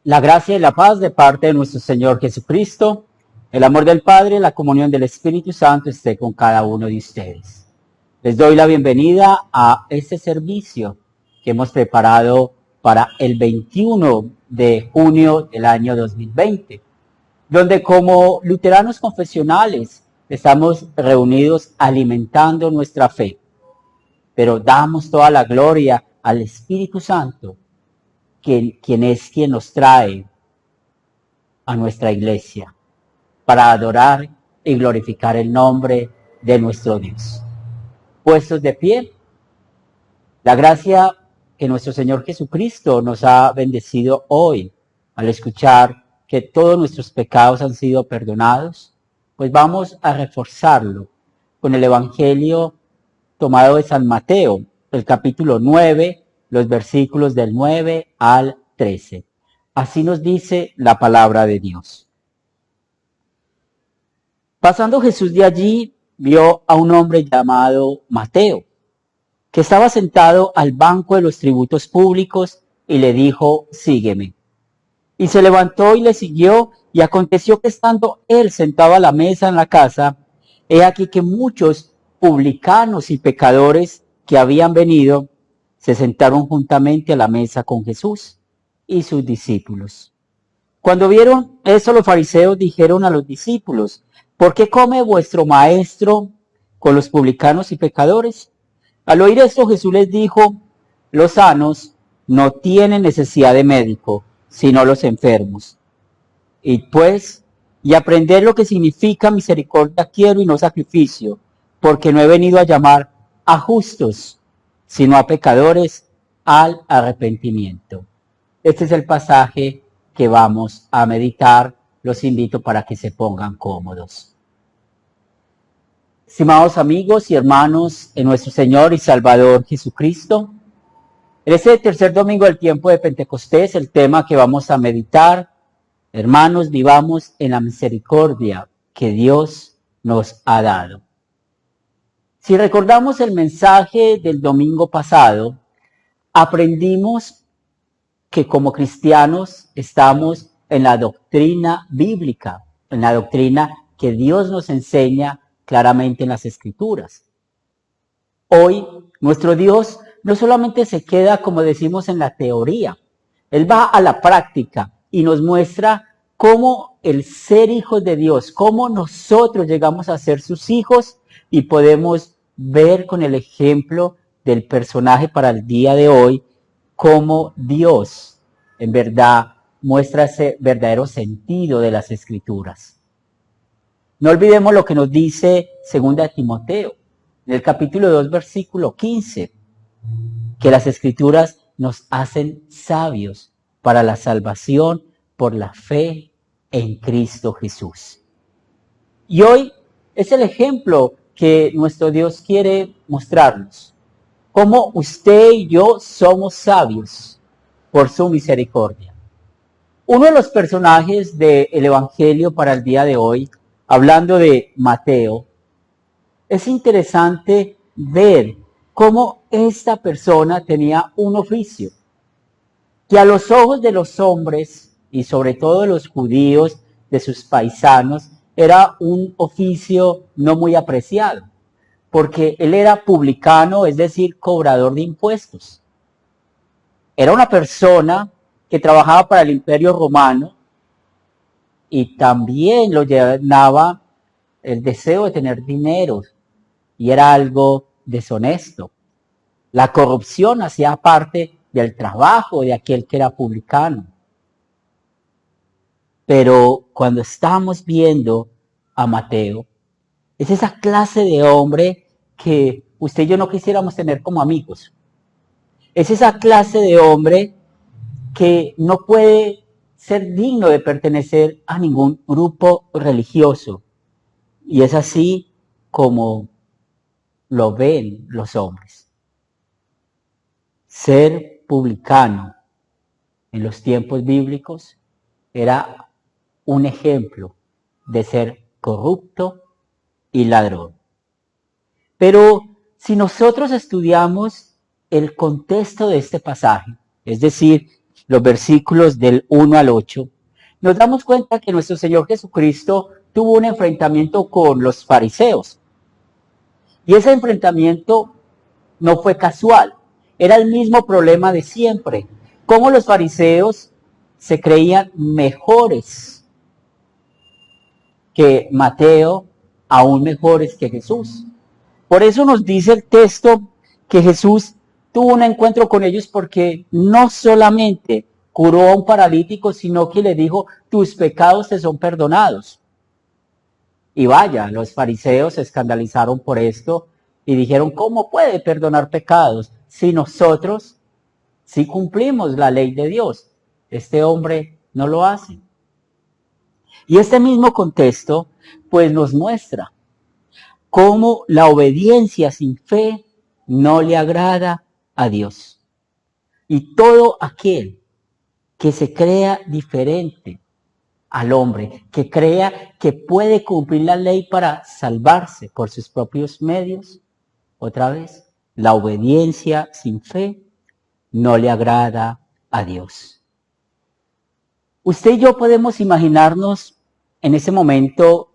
La gracia y la paz de parte de nuestro Señor Jesucristo, el amor del Padre y la comunión del Espíritu Santo esté con cada uno de ustedes. Les doy la bienvenida a este servicio que hemos preparado para el 21 de junio del año 2020, donde como luteranos confesionales estamos reunidos alimentando nuestra fe, pero damos toda la gloria al Espíritu Santo, quien nos trae a nuestra iglesia para adorar y glorificar el nombre de nuestro Dios. Puestos de pie, la gracia que nuestro Señor Jesucristo nos ha bendecido hoy al escuchar que todos nuestros pecados han sido perdonados, pues vamos a reforzarlo con el Evangelio tomado de San Mateo, el capítulo 9, los versículos del 9 al 13. Así nos dice la palabra de Dios. Pasando Jesús de allí, vio a un hombre llamado Mateo, que estaba sentado al banco de los tributos públicos, y le dijo: sígueme. Y se levantó y le siguió, y aconteció que estando él sentado a la mesa en la casa, he aquí que muchos publicanos y pecadores que habían venido se sentaron juntamente a la mesa con Jesús y sus discípulos. Cuando vieron eso, los fariseos dijeron a los discípulos: ¿por qué come vuestro maestro con los publicanos y pecadores? Al oír esto, Jesús les dijo: los sanos no tienen necesidad de médico, sino los enfermos. Y aprender lo que significa misericordia quiero y no sacrificio, porque no he venido a llamar a justos, sino a pecadores al arrepentimiento. Este es el pasaje que vamos a meditar. Los invito para que se pongan cómodos. Estimados amigos y hermanos en nuestro Señor y Salvador Jesucristo, en este tercer domingo del tiempo de Pentecostés, el tema que vamos a meditar: hermanos, vivamos en la misericordia que Dios nos ha dado. Si recordamos el mensaje del domingo pasado, aprendimos que como cristianos estamos en la doctrina bíblica, en la doctrina que Dios nos enseña claramente en las Escrituras. Hoy, nuestro Dios no solamente se queda, como decimos, en la teoría. Él va a la práctica y nos muestra cómo el ser hijos de Dios, cómo nosotros llegamos a ser sus hijos, y podemos ver con el ejemplo del personaje para el día de hoy cómo Dios en verdad muestra ese verdadero sentido de las Escrituras. No olvidemos lo que nos dice 2 Timoteo, en el capítulo 2, versículo 15, que las Escrituras nos hacen sabios para la salvación por la fe en Cristo Jesús. Y hoy es el ejemplo que nuestro Dios quiere mostrarnos, cómo usted y yo somos sabios por su misericordia. Uno de los personajes del Evangelio para el día de hoy, hablando de Mateo, es interesante ver cómo esta persona tenía un oficio que a los ojos de los hombres, y sobre todo de los judíos, de sus paisanos, era un oficio no muy apreciado, porque él era publicano, es decir, cobrador de impuestos. Era una persona que trabajaba para el Imperio Romano, y también lo llenaba el deseo de tener dinero, y era algo deshonesto. La corrupción hacía parte del trabajo de aquel que era publicano. Pero cuando estamos viendo a Mateo, es esa clase de hombre que usted y yo no quisiéramos tener como amigos. Es esa clase de hombre que no puede ser digno de pertenecer a ningún grupo religioso. Y es así como lo ven los hombres. Ser publicano en los tiempos bíblicos era un ejemplo de ser corrupto y ladrón. Pero si nosotros estudiamos el contexto de este pasaje, es decir, los versículos del 1 al 8, nos damos cuenta que nuestro Señor Jesucristo tuvo un enfrentamiento con los fariseos. Y ese enfrentamiento no fue casual, era el mismo problema de siempre. Cómo los fariseos se creían mejores que Mateo, aún mejores que Jesús. Por eso nos dice el texto que Jesús tuvo un encuentro con ellos porque no solamente curó a un paralítico, sino que le dijo, tus pecados te son perdonados. Y vaya, los fariseos se escandalizaron por esto y dijeron, ¿cómo puede perdonar pecados si nosotros sí cumplimos la ley de Dios? Este hombre no lo hace. Y este mismo contexto pues nos muestra cómo la obediencia sin fe no le agrada a Dios. Y todo aquel que se crea diferente al hombre, que crea que puede cumplir la ley para salvarse por sus propios medios, otra vez, la obediencia sin fe no le agrada a Dios. Usted y yo podemos imaginarnos en ese momento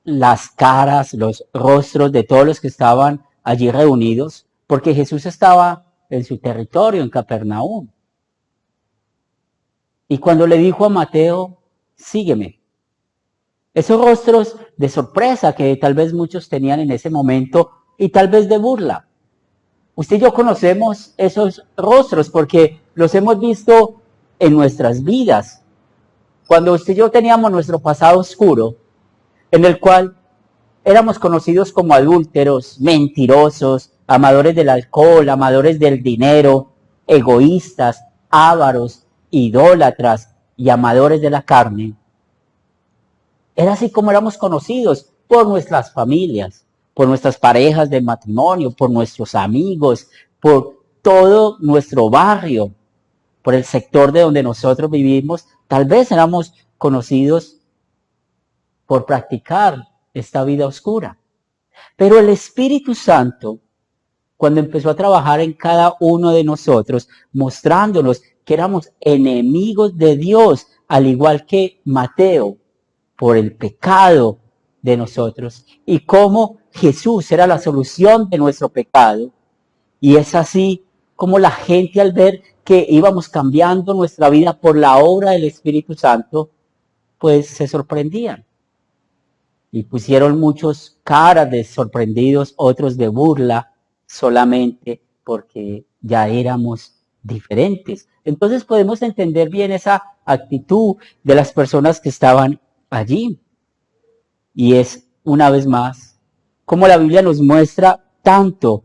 las caras, los rostros de todos los que estaban allí reunidos, porque Jesús estaba en su territorio, en Capernaum. Y cuando le dijo a Mateo, sígueme, esos rostros de sorpresa que tal vez muchos tenían en ese momento y tal vez de burla. Usted y yo conocemos esos rostros porque los hemos visto en nuestras vidas. Cuando usted y yo teníamos nuestro pasado oscuro, en el cual éramos conocidos como adúlteros, mentirosos, amadores del alcohol, amadores del dinero, egoístas, ávaros, idólatras y amadores de la carne. Era así como éramos conocidos por nuestras familias, por nuestras parejas de matrimonio, por nuestros amigos, por todo nuestro barrio, por el sector de donde nosotros vivimos. Tal vez éramos conocidos por practicar esta vida oscura. Pero el Espíritu Santo, cuando empezó a trabajar en cada uno de nosotros, mostrándonos que éramos enemigos de Dios, al igual que Mateo, por el pecado de nosotros, y cómo Jesús era la solución de nuestro pecado. Y es así como la gente, al ver que íbamos cambiando nuestra vida por la obra del Espíritu Santo, pues se sorprendían. Y pusieron muchos caras de sorprendidos, otros de burla, solamente porque ya éramos diferentes. Entonces podemos entender bien esa actitud de las personas que estaban allí. Y es, una vez más, como la Biblia nos muestra tanto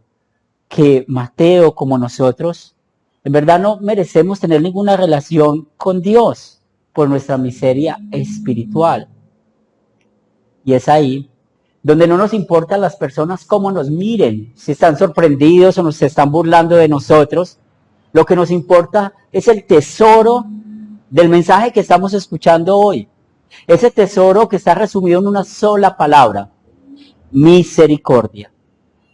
que Mateo como nosotros, en verdad no merecemos tener ninguna relación con Dios por nuestra miseria espiritual. Y es ahí donde no nos importan las personas cómo nos miren, si están sorprendidos o nos están burlando de nosotros. Lo que nos importa es el tesoro del mensaje que estamos escuchando hoy. Ese tesoro que está resumido en una sola palabra, misericordia,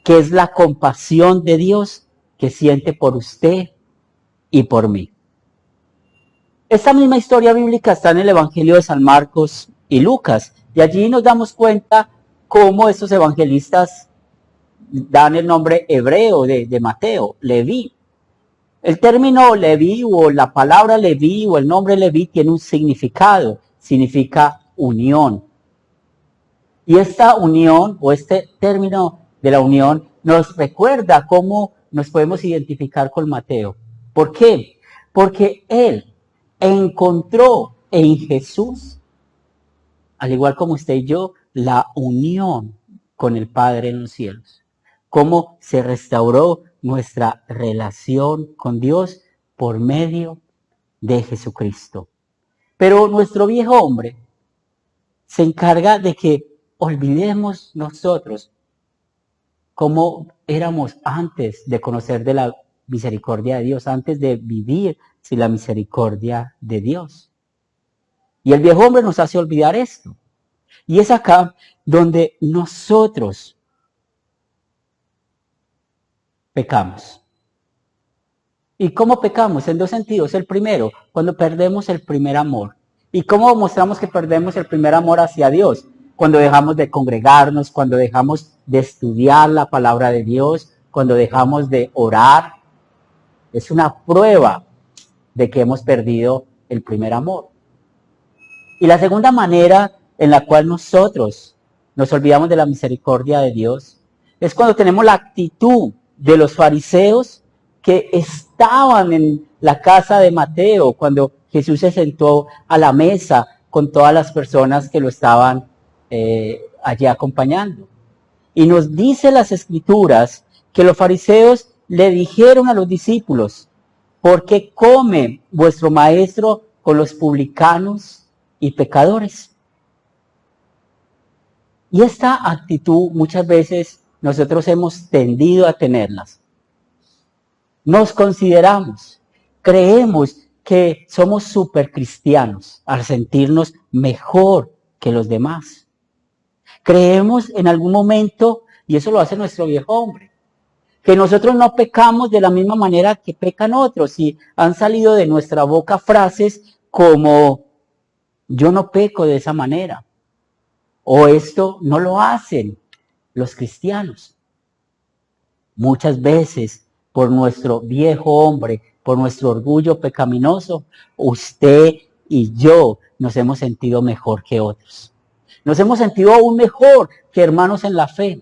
que es la compasión de Dios que siente por usted y por mí. Esta misma historia bíblica está en el Evangelio de San Marcos y Lucas, y allí nos damos cuenta cómo estos evangelistas dan el nombre hebreo de Mateo, Leví. El término Leví o la palabra Leví o el nombre Leví tiene un significado, significa unión. Y esta unión o este término de la unión nos recuerda cómo nos podemos identificar con Mateo. ¿Por qué? Porque él encontró en Jesús, al igual como usted y yo, la unión con el Padre en los cielos. Cómo se restauró nuestra relación con Dios por medio de Jesucristo. Pero nuestro viejo hombre se encarga de que olvidemos nosotros cómo éramos antes de conocer de la misericordia de Dios, antes de vivir sin la misericordia de Dios. Y el viejo hombre nos hace olvidar esto. Y es acá donde nosotros pecamos. ¿Y cómo pecamos? En dos sentidos. El primero, cuando perdemos el primer amor. ¿Y cómo mostramos que perdemos el primer amor hacia Dios? Cuando dejamos de congregarnos, cuando dejamos de estudiar la palabra de Dios, cuando dejamos de orar. Es una prueba de que hemos perdido el primer amor. Y la segunda manera en la cual nosotros nos olvidamos de la misericordia de Dios es cuando tenemos la actitud de los fariseos que estaban en la casa de Mateo cuando Jesús se sentó a la mesa con todas las personas que lo estaban allí acompañando. Y nos dice las Escrituras que los fariseos le dijeron a los discípulos: ¿por qué come vuestro maestro con los publicanos y pecadores? Y esta actitud muchas veces nosotros hemos tendido a tenerlas. Nos consideramos, creemos que somos supercristianos al sentirnos mejor que los demás. Creemos en algún momento, y eso lo hace nuestro viejo hombre, que nosotros no pecamos de la misma manera que pecan otros, y han salido de nuestra boca frases como: yo no peco de esa manera, o esto no lo hacen los cristianos. Muchas veces, por nuestro viejo hombre, por nuestro orgullo pecaminoso, usted y yo nos hemos sentido mejor que otros. Nos hemos sentido aún mejor que hermanos en la fe.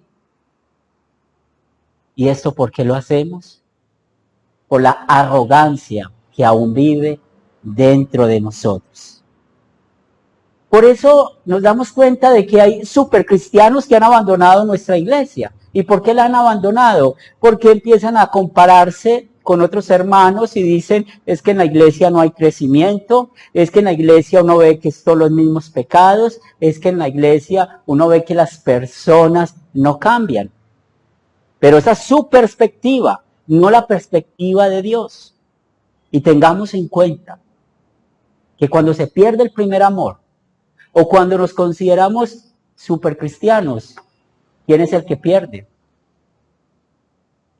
¿Y esto por qué lo hacemos? Por la arrogancia que aún vive dentro de nosotros. Por eso nos damos cuenta de que hay supercristianos que han abandonado nuestra iglesia. ¿Y por qué la han abandonado? Porque empiezan a compararse con otros hermanos y dicen: es que en la iglesia no hay crecimiento, es que en la iglesia uno ve que son los mismos pecados, es que en la iglesia uno ve que las personas no cambian. Pero esa es su perspectiva, no la perspectiva de Dios. Y tengamos en cuenta que cuando se pierde el primer amor, o cuando nos consideramos supercristianos, ¿quién es el que pierde?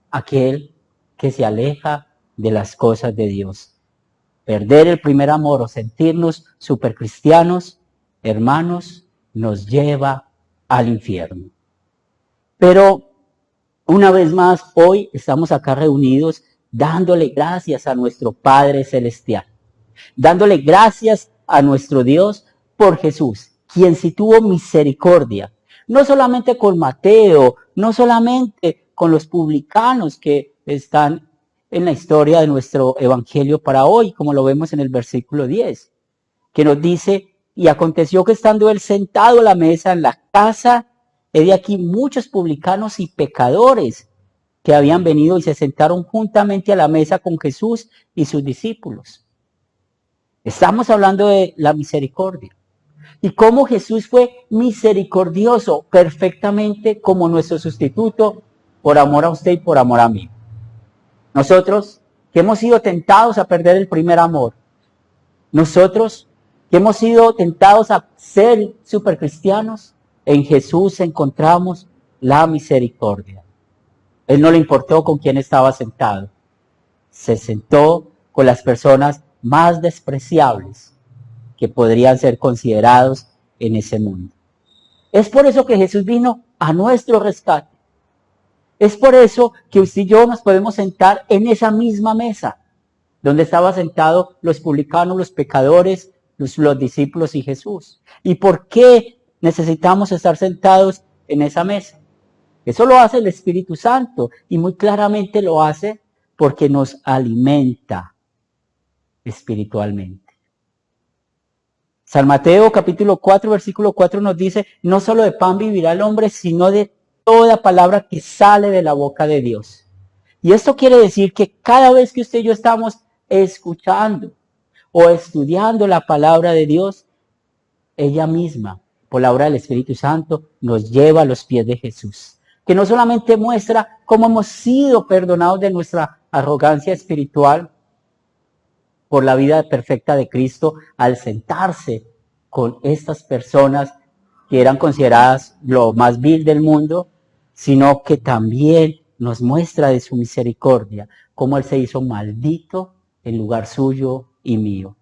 Aquel que se aleja de las cosas de Dios. Perder el primer amor o sentirnos supercristianos, hermanos, nos lleva al infierno. Pero una vez más, hoy estamos acá reunidos dándole gracias a nuestro Padre Celestial, dándole gracias a nuestro Dios por Jesús, quien sí tuvo misericordia, no solamente con Mateo, no solamente con los publicanos que están en la historia de nuestro evangelio para hoy, como lo vemos en el versículo 10, que nos dice: y aconteció que estando él sentado a la mesa en la casa, he de aquí muchos publicanos y pecadores que habían venido y se sentaron juntamente a la mesa con Jesús y sus discípulos. Estamos hablando de la misericordia. Y cómo Jesús fue misericordioso perfectamente como nuestro sustituto, por amor a usted y por amor a mí. Nosotros que hemos sido tentados a perder el primer amor, nosotros que hemos sido tentados a ser supercristianos, en Jesús encontramos la misericordia. Él no le importó con quién estaba sentado. Se sentó con las personas más despreciables que podrían ser considerados en ese mundo. Es por eso que Jesús vino a nuestro rescate. Es por eso que usted y yo nos podemos sentar en esa misma mesa, donde estaban sentados los publicanos, los pecadores, los discípulos y Jesús. ¿Y por qué necesitamos estar sentados en esa mesa? Eso lo hace el Espíritu Santo, y muy claramente lo hace porque nos alimenta espiritualmente. San Mateo capítulo 4, versículo 4 nos dice: no solo de pan vivirá el hombre, sino de toda palabra que sale de la boca de Dios. Y esto quiere decir que cada vez que usted y yo estamos escuchando o estudiando la palabra de Dios, ella misma, por la obra del Espíritu Santo, nos lleva a los pies de Jesús. Que no solamente muestra cómo hemos sido perdonados de nuestra arrogancia espiritual por la vida perfecta de Cristo al sentarse con estas personas que eran consideradas lo más vil del mundo, sino que también nos muestra de su misericordia cómo Él se hizo maldito en lugar suyo y mío.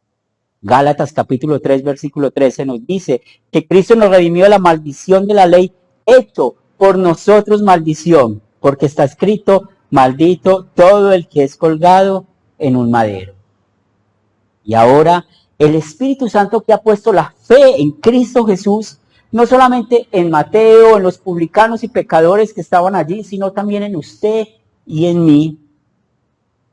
Gálatas capítulo 3, versículo 13 nos dice que Cristo nos redimió de la maldición de la ley, hecho por nosotros maldición, porque está escrito, maldito todo el que es colgado en un madero. Y ahora el Espíritu Santo que ha puesto la fe en Cristo Jesús, no solamente en Mateo, en los publicanos y pecadores que estaban allí, sino también en usted y en mí,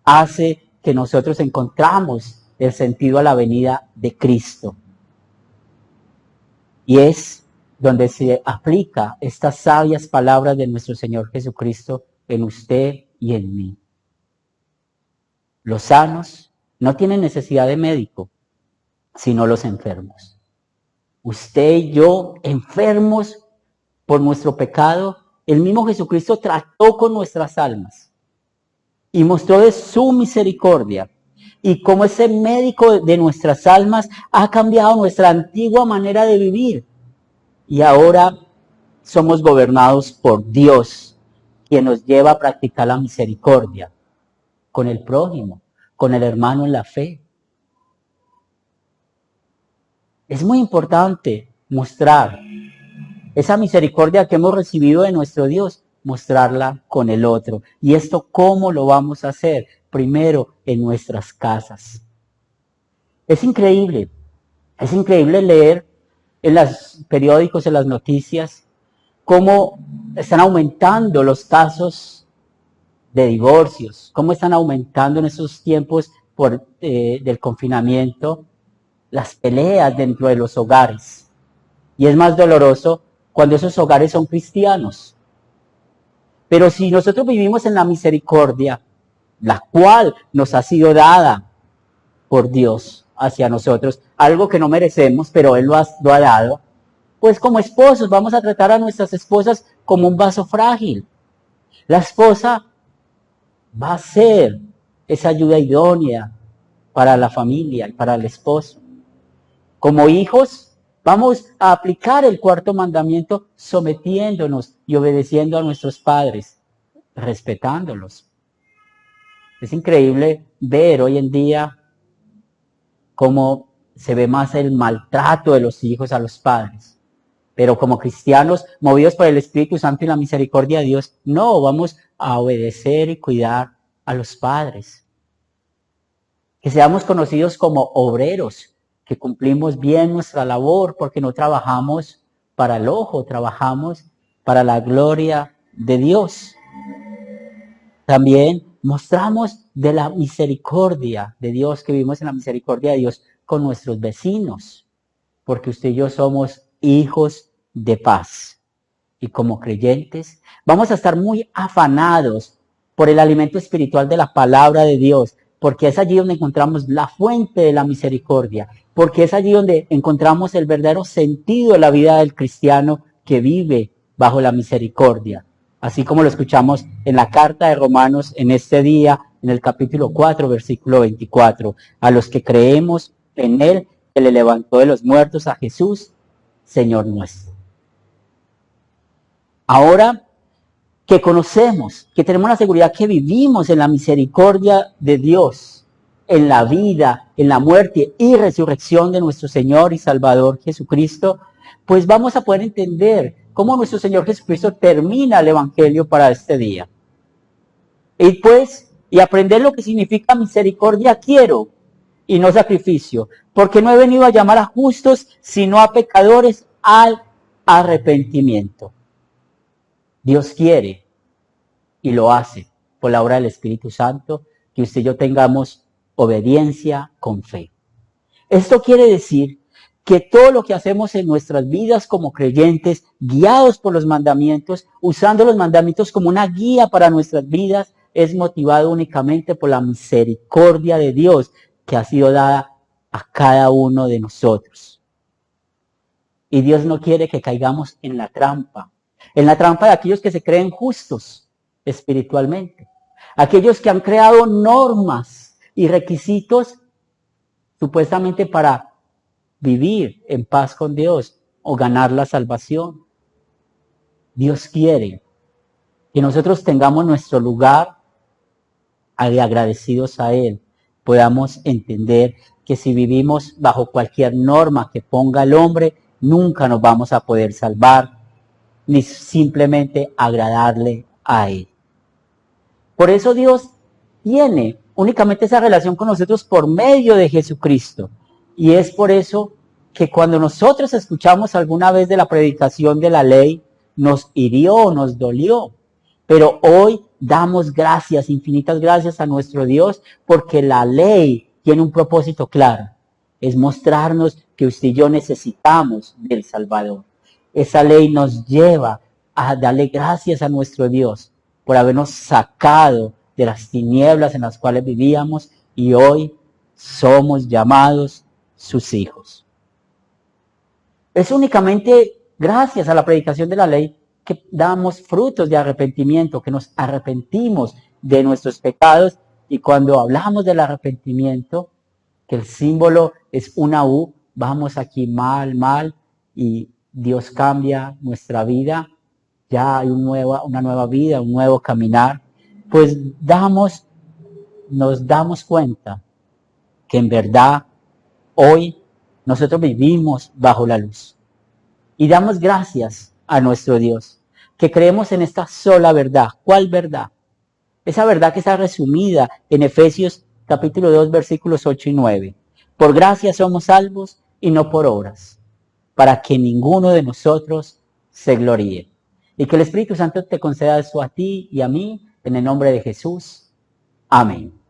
hace que nosotros encontramos el sentido a la venida de Cristo. Y es donde se aplica estas sabias palabras de nuestro Señor Jesucristo en usted y en mí. Los sanos no tienen necesidad de médico, sino los enfermos. Usted y yo, enfermos por nuestro pecado, el mismo Jesucristo trató con nuestras almas y mostró de su misericordia y cómo ese médico de nuestras almas ha cambiado nuestra antigua manera de vivir. Y ahora somos gobernados por Dios, quien nos lleva a practicar la misericordia con el prójimo, con el hermano en la fe. Es muy importante mostrar esa misericordia que hemos recibido de nuestro Dios, mostrarla con el otro. ¿Y esto cómo lo vamos a hacer? Primero, en nuestras casas. Es increíble leer en los periódicos, en las noticias, cómo están aumentando los casos de divorcios, cómo están aumentando en esos tiempos del confinamiento las peleas dentro de los hogares. Y es más doloroso cuando esos hogares son cristianos. Pero si nosotros vivimos en la misericordia, la cual nos ha sido dada por Dios hacia nosotros, algo que no merecemos, pero Él lo ha dado, pues como esposos vamos a tratar a nuestras esposas como un vaso frágil. La esposa va a ser esa ayuda idónea para la familia y para el esposo. Como hijos, vamos a aplicar el cuarto mandamiento sometiéndonos y obedeciendo a nuestros padres, respetándolos. Es increíble ver hoy en día cómo se ve más el maltrato de los hijos a los padres. Pero como cristianos, movidos por el Espíritu Santo y la misericordia de Dios, no, vamos a obedecer y cuidar a los padres. Que seamos conocidos como obreros, que cumplimos bien nuestra labor porque no trabajamos para el ojo, trabajamos para la gloria de Dios. También mostramos de la misericordia de Dios, que vivimos en la misericordia de Dios con nuestros vecinos, porque usted y yo somos hijos de paz. Y como creyentes vamos a estar muy afanados por el alimento espiritual de la palabra de Dios, porque es allí donde encontramos la fuente de la misericordia, porque es allí donde encontramos el verdadero sentido de la vida del cristiano que vive bajo la misericordia. Así como lo escuchamos en la carta de Romanos en este día, en el capítulo 4, versículo 24. A los que creemos en Él, que le levantó de los muertos a Jesús, Señor nuestro. Ahora que conocemos, que tenemos la seguridad que vivimos en la misericordia de Dios, en la vida, en la muerte y resurrección de nuestro Señor y Salvador Jesucristo, pues vamos a poder entender cómo nuestro Señor Jesucristo termina el Evangelio para este día. Y aprender lo que significa misericordia quiero y no sacrificio, porque no he venido a llamar a justos, sino a pecadores al arrepentimiento. Dios quiere y lo hace por la obra del Espíritu Santo, que usted y yo tengamos obediencia con fe. Esto quiere decir que todo lo que hacemos en nuestras vidas como creyentes, guiados por los mandamientos, usando los mandamientos como una guía para nuestras vidas, es motivado únicamente por la misericordia de Dios que ha sido dada a cada uno de nosotros. Y Dios no quiere que caigamos en la trampa de aquellos que se creen justos espiritualmente, aquellos que han creado normas y requisitos supuestamente para vivir en paz con Dios o ganar la salvación. Dios quiere que nosotros tengamos nuestro lugar agradecidos a Él, podamos entender que si vivimos bajo cualquier norma que ponga el hombre, nunca nos vamos a poder salvar, ni simplemente agradarle a Él. Por eso Dios tiene únicamente esa relación con nosotros por medio de Jesucristo. Y es por eso que cuando nosotros escuchamos alguna vez de la predicación de la ley, nos hirió, nos dolió. Pero hoy damos gracias, infinitas gracias a nuestro Dios, porque la ley tiene un propósito claro. Es mostrarnos que usted y yo necesitamos del Salvador. Esa ley nos lleva a darle gracias a nuestro Dios por habernos sacado de las tinieblas en las cuales vivíamos y hoy somos llamados sus hijos. Es únicamente gracias a la predicación de la ley que damos frutos de arrepentimiento, que nos arrepentimos de nuestros pecados, y cuando hablamos del arrepentimiento, que el símbolo es una U, vamos aquí mal, y Dios cambia nuestra vida, ya hay una nueva vida, un nuevo caminar, pues nos damos cuenta que en verdad hoy nosotros vivimos bajo la luz. Y damos gracias a nuestro Dios, que creemos en esta sola verdad. ¿Cuál verdad? Esa verdad que está resumida en Efesios capítulo 2, versículos 8 y 9. Por gracia somos salvos y no por obras, para que ninguno de nosotros se gloríe. Y que el Espíritu Santo te conceda eso a ti y a mí, en el nombre de Jesús. Amén.